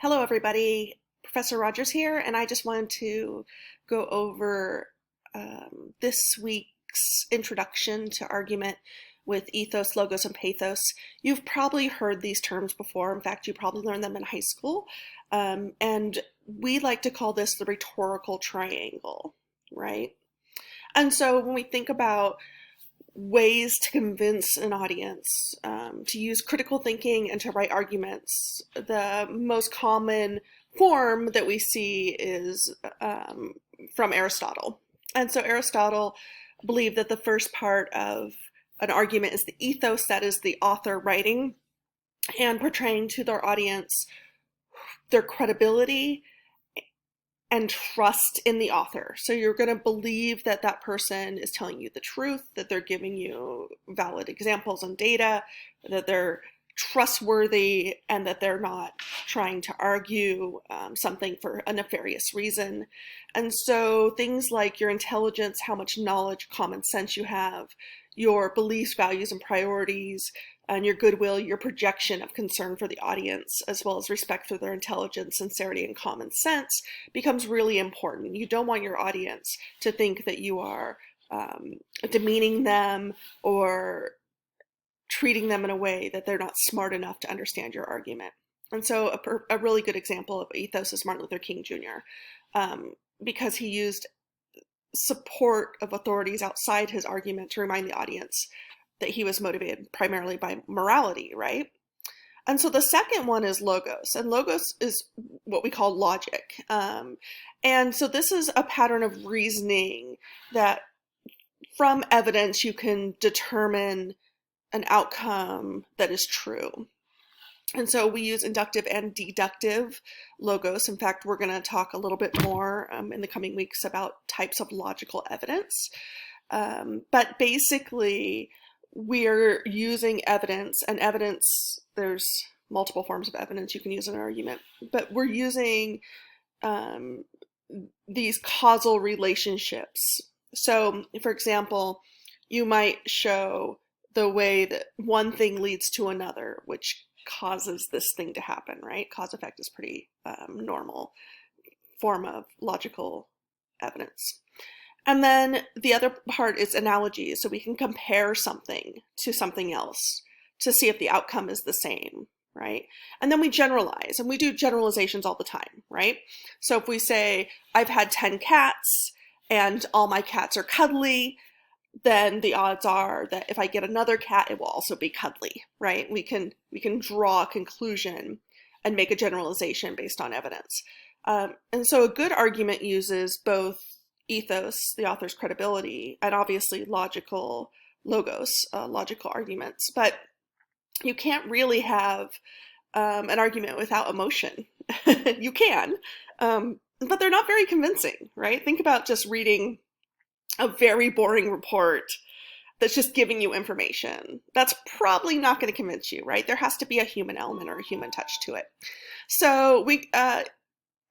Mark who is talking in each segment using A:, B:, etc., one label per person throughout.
A: Hello, everybody. Professor Rogers here, and I just wanted to go over this week's introduction to argument with ethos, logos, and pathos. You've probably heard these terms before. In fact, you probably learned them in high school. And we like to call this the rhetorical triangle, right? And so when we think about ways to convince an audience, to use critical thinking and to write arguments, the most common form that we see is from Aristotle. And so Aristotle believed that the first part of an argument is the ethos, that is the author writing and portraying to their audience their credibility and trust in the author. So you're going to believe that that person is telling you the truth, that they're giving you valid examples and data, that they're trustworthy, and that they're not trying to argue something for a nefarious reason. And so things like your intelligence, how much knowledge, common sense you have, your beliefs, values, and priorities, and your goodwill, your projection of concern for the audience, as well as respect for their intelligence, sincerity, and common sense becomes really important. You don't want your audience to think that you are demeaning them or treating them in a way that they're not smart enough to understand your argument. And so a really good example of ethos is Martin Luther King Jr., because he used support of authorities outside his argument to remind the audience that he was motivated primarily by morality, right? And so the second one is logos, and logos is what we call logic. And so this is a pattern of reasoning that from evidence you can determine an outcome that is true. And so we use inductive and deductive logos. In fact, we're going to talk a little bit more in the coming weeks about types of logical evidence. But basically, we're using evidence, and evidence, there's multiple forms of evidence you can use in an argument, but we're using these causal relationships. So, for example, you might show the way that one thing leads to another, which causes this thing to happen, right? Cause effect is pretty normal form of logical evidence. And then the other part is analogies. So we can compare something to something else to see if the outcome is the same, right? And then we generalize, and we do generalizations all the time, right? So if we say, I've had 10 cats and all my cats are cuddly, then the odds are that if I get another cat, it will also be cuddly, right? We can draw a conclusion and make a generalization based on evidence. And so a good argument uses both ethos, the author's credibility, and obviously logical logos, logical arguments. But you can't really have an argument without emotion. You can, but they're not very convincing, right? Think about just reading a very boring report that's just giving you information. That's probably not going to convince you, right? There has to be a human element or a human touch to it. So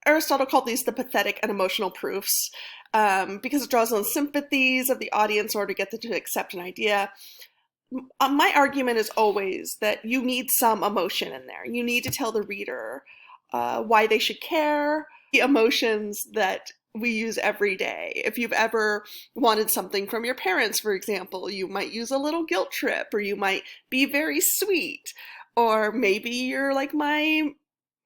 A: Aristotle called these the pathetic and emotional proofs because it draws on sympathies of the audience in order to get them to accept an idea. My argument is always that you need some emotion in there. You need to tell the reader why they should care, the emotions that we use every day. If you've ever wanted something from your parents, for example, you might use a little guilt trip, or you might be very sweet, or maybe you're like my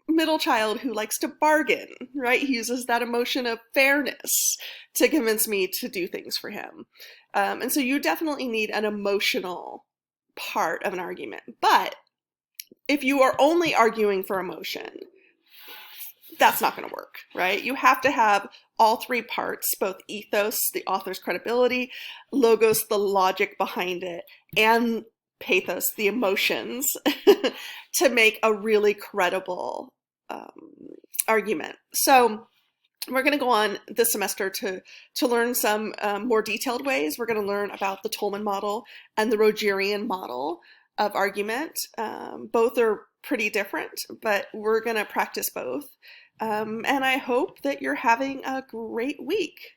A: middle child who likes to bargain, right? He uses that emotion of fairness to convince me to do things for him. And so you definitely need an emotional part of an argument. But if you are only arguing for emotion, that's not going to work, right? You have to have all three parts, both ethos, the author's credibility, logos, the logic behind it, and pathos, the emotions, to make a really credible argument. So we're going to go on this semester to learn some more detailed ways. We're going to learn about the Tolman model and the Rogerian model of argument. Both are pretty different, but we're going to practice both. And I hope that you're having a great week.